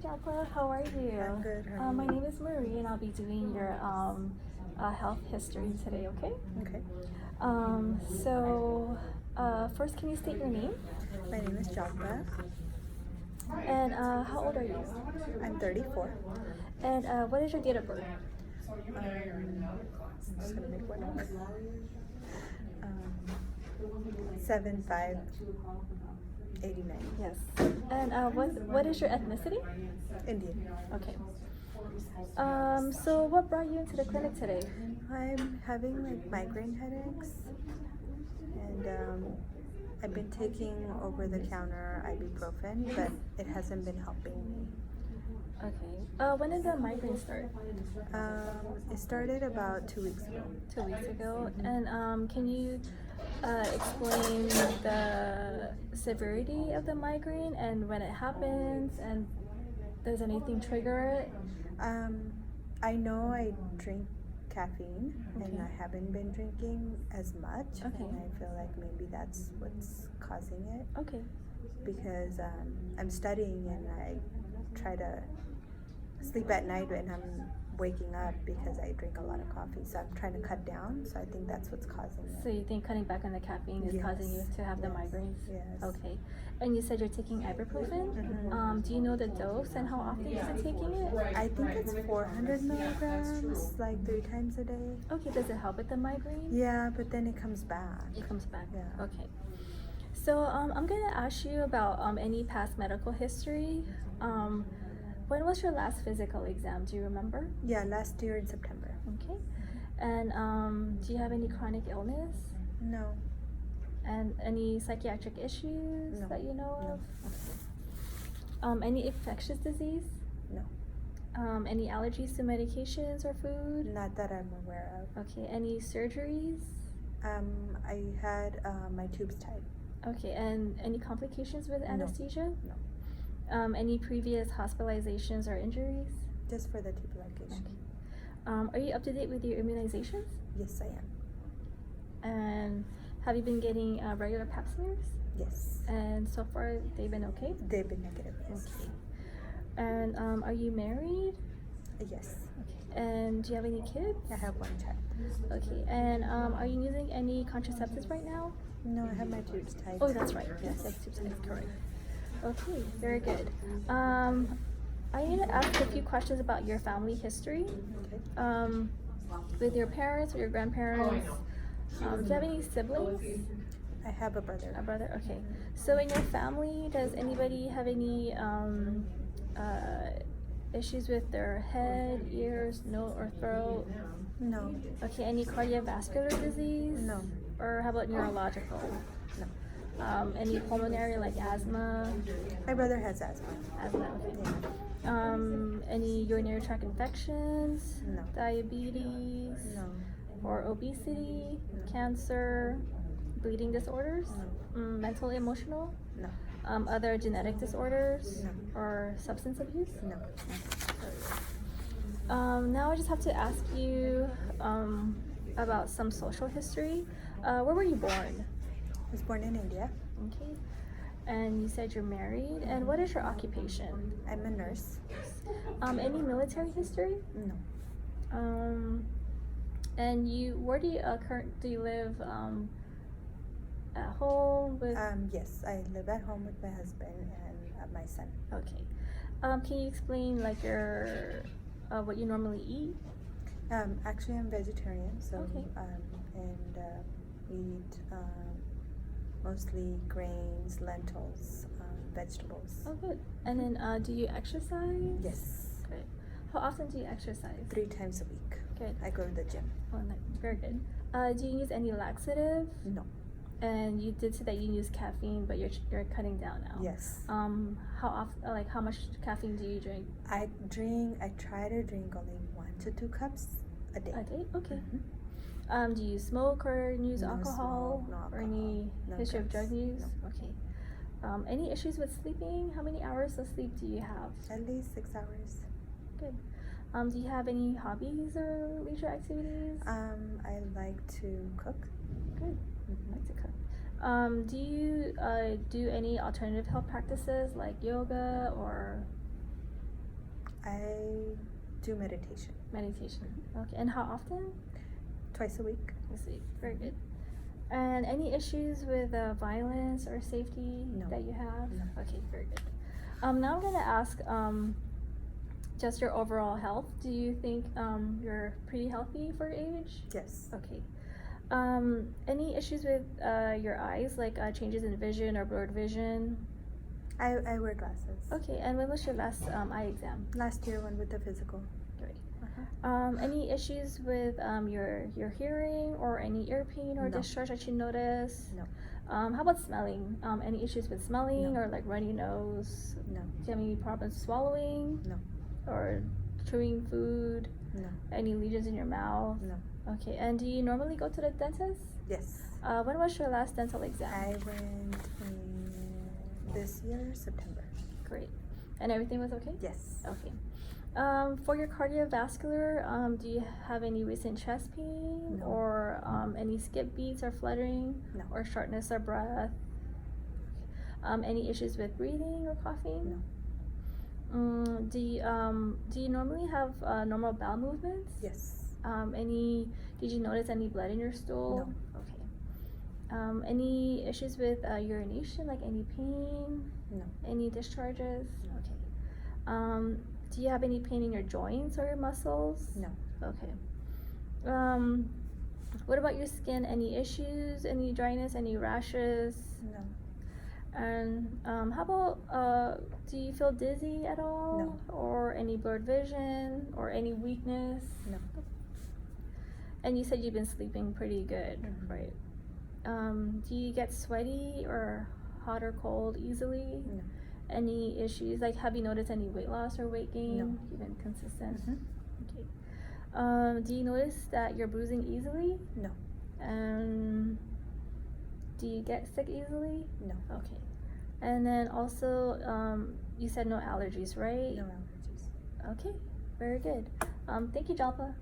Jacqueline. How are you? I'm good. How are My you? name is Marie, and I'll be doing your health history today. Okay. Okay. First, can you state your name? My name is Jacqueline. And how old are you? I'm 34. And what is your date of birth? I'm just gonna make one up. 7/5/89. Yes. And what is your ethnicity? Indian. Okay. So what brought you into the clinic today? I'm having like migraine headaches, and I've been taking over-the-counter ibuprofen, but it hasn't been helping me. Okay. When did the migraine start? It started about 2 weeks ago. 2 weeks ago. And can you explain the severity of the migraine and when it happens, and does anything trigger it? I know I drink caffeine, and Okay. I haven't been drinking as much, Okay. and I feel like maybe that's what's causing it, Okay. because I'm studying and I try to sleep at night when I'm waking up because I drink a lot of coffee, so I'm trying to cut down, so I think that's what's causing So it. you think cutting back on the caffeine is causing you to have the Yes. migraines? Yes. Okay. And you said you're taking ibuprofen? Mhm. Do you know the dose and how often you've been taking it? I think it's 400 milligrams, like 3 times a day. Okay, does it help with the migraine? Yeah, but then it comes back. It comes back. Yeah. Okay. So I'm gonna ask you about any past medical history. When was your last physical exam? Do you remember? Yeah, last year in September. Okay. And do you have any chronic illness? No. And any psychiatric issues No. that you know No. of? Any infectious disease? No. Any allergies to medications or food? Not that I'm aware of. Okay. Any surgeries? I had my tubes tied. Okay. And any complications with No. anesthesia? No. Any previous hospitalizations or injuries? Just for the tube ligation. Are you up to date with your immunizations? Yes, I am. And have you been getting regular pap smears? Yes. And so far they've been okay? They've been negative, yes. Okay. And are you married? Yes. Okay. And do you have any kids? I have one child. Okay. And are you using any contraceptives right now? No, I have my tubes tied. Oh, that's right. Yes. Yes, that's correct. Okay, very good. I need to ask a few questions about your family history. Okay. With your parents or your grandparents. Do you have any siblings? I have a brother. A brother? Okay. So in your family, does anybody have any issues with their head, ears, nose, or throat? No. Okay, any cardiovascular disease? No. Or how about neurological? No. Any pulmonary, like asthma? My brother has asthma. Asthma, okay. Yeah. Any urinary tract infections? No. Diabetes? No. Or obesity? No. Cancer? Bleeding disorders? No. Mental, emotional? No. Other genetic disorders? No. Or substance abuse? No. Now I just have to ask you about some social history. Where were you born? I was born in India. Okay. And you said you're married. And what is your occupation? I'm a nurse. Any military history? No. And where do you live? At home with? Yes, I live at home with my husband and my son. Okay. Can you explain like your what you normally eat? Actually, I'm vegetarian, so Okay. We eat mostly grains, lentils, vegetables. Oh, good. And then do you exercise? Yes. Good. How often do you exercise? 3 times a week. Good. I go to the gym. Oh, nice. Very good. Do you use any laxative? No. And you did say that you use caffeine, but you're cutting down now. Yes. How often? Like how much caffeine do you drink? I try to drink only 1 to 2 cups a day. A day? Okay. Mhm. Do you smoke or use No alcohol? smoke, no Or alcohol, any no history of drug drugs, use? no. Okay. Any issues with sleeping? How many hours of sleep do you have? At least 6 hours. Good. Do you have any hobbies or leisure activities? I like to cook. Good. Mhm. Like to cook. Do you do any alternative health practices like yoga or I do meditation Meditation. Okay. And how often? twice a week. This week. Very good. And any issues with violence or safety No. that you have? No. Okay, very good. Now I'm gonna ask just your overall health. Do you think you're pretty healthy for your age? Yes. Okay. Any issues with your eyes, like changes in vision or blurred vision? I wear glasses. Okay, and when was your last eye exam? Last year one with the physical. Great. Uh-huh. Any issues with your hearing or any ear pain or No. discharge that you notice? No. How about smelling? Any issues with smelling No. or like runny nose? No. Do you have any problems swallowing? No. Or chewing food? No. Any lesions in your mouth? No. Okay, and do you normally go to the dentist? Yes. When was your last dental exam? I went in this year, September. Great. And everything was okay? Yes. Okay. For your cardiovascular, do you have any recent chest pain No. or any skip beats or fluttering No. or shortness of breath? Any issues with breathing or coughing? No. Do you normally have normal bowel movements? Yes. Did you notice any blood in your stool? No. Okay. Any issues with urination, like any pain? No. Any discharges? No. Okay. Do you have any pain in your joints or your muscles? No. Okay. What about your skin? Any issues? Any dryness? Any rashes? No. And how about do you feel dizzy at all? No. Or any blurred vision or any weakness? No. And you said you've been sleeping pretty good, Mhm. right? Do you get sweaty or hot or cold easily? No. Any issues? Like, have you noticed any weight loss or weight gain? No. You've been consistent. Mhm. Okay. Do you notice that you're bruising easily? No. Do you get sick easily? No. Okay. And then also, you said no allergies, right? No allergies. Okay. Very good. Thank you, Jalpa.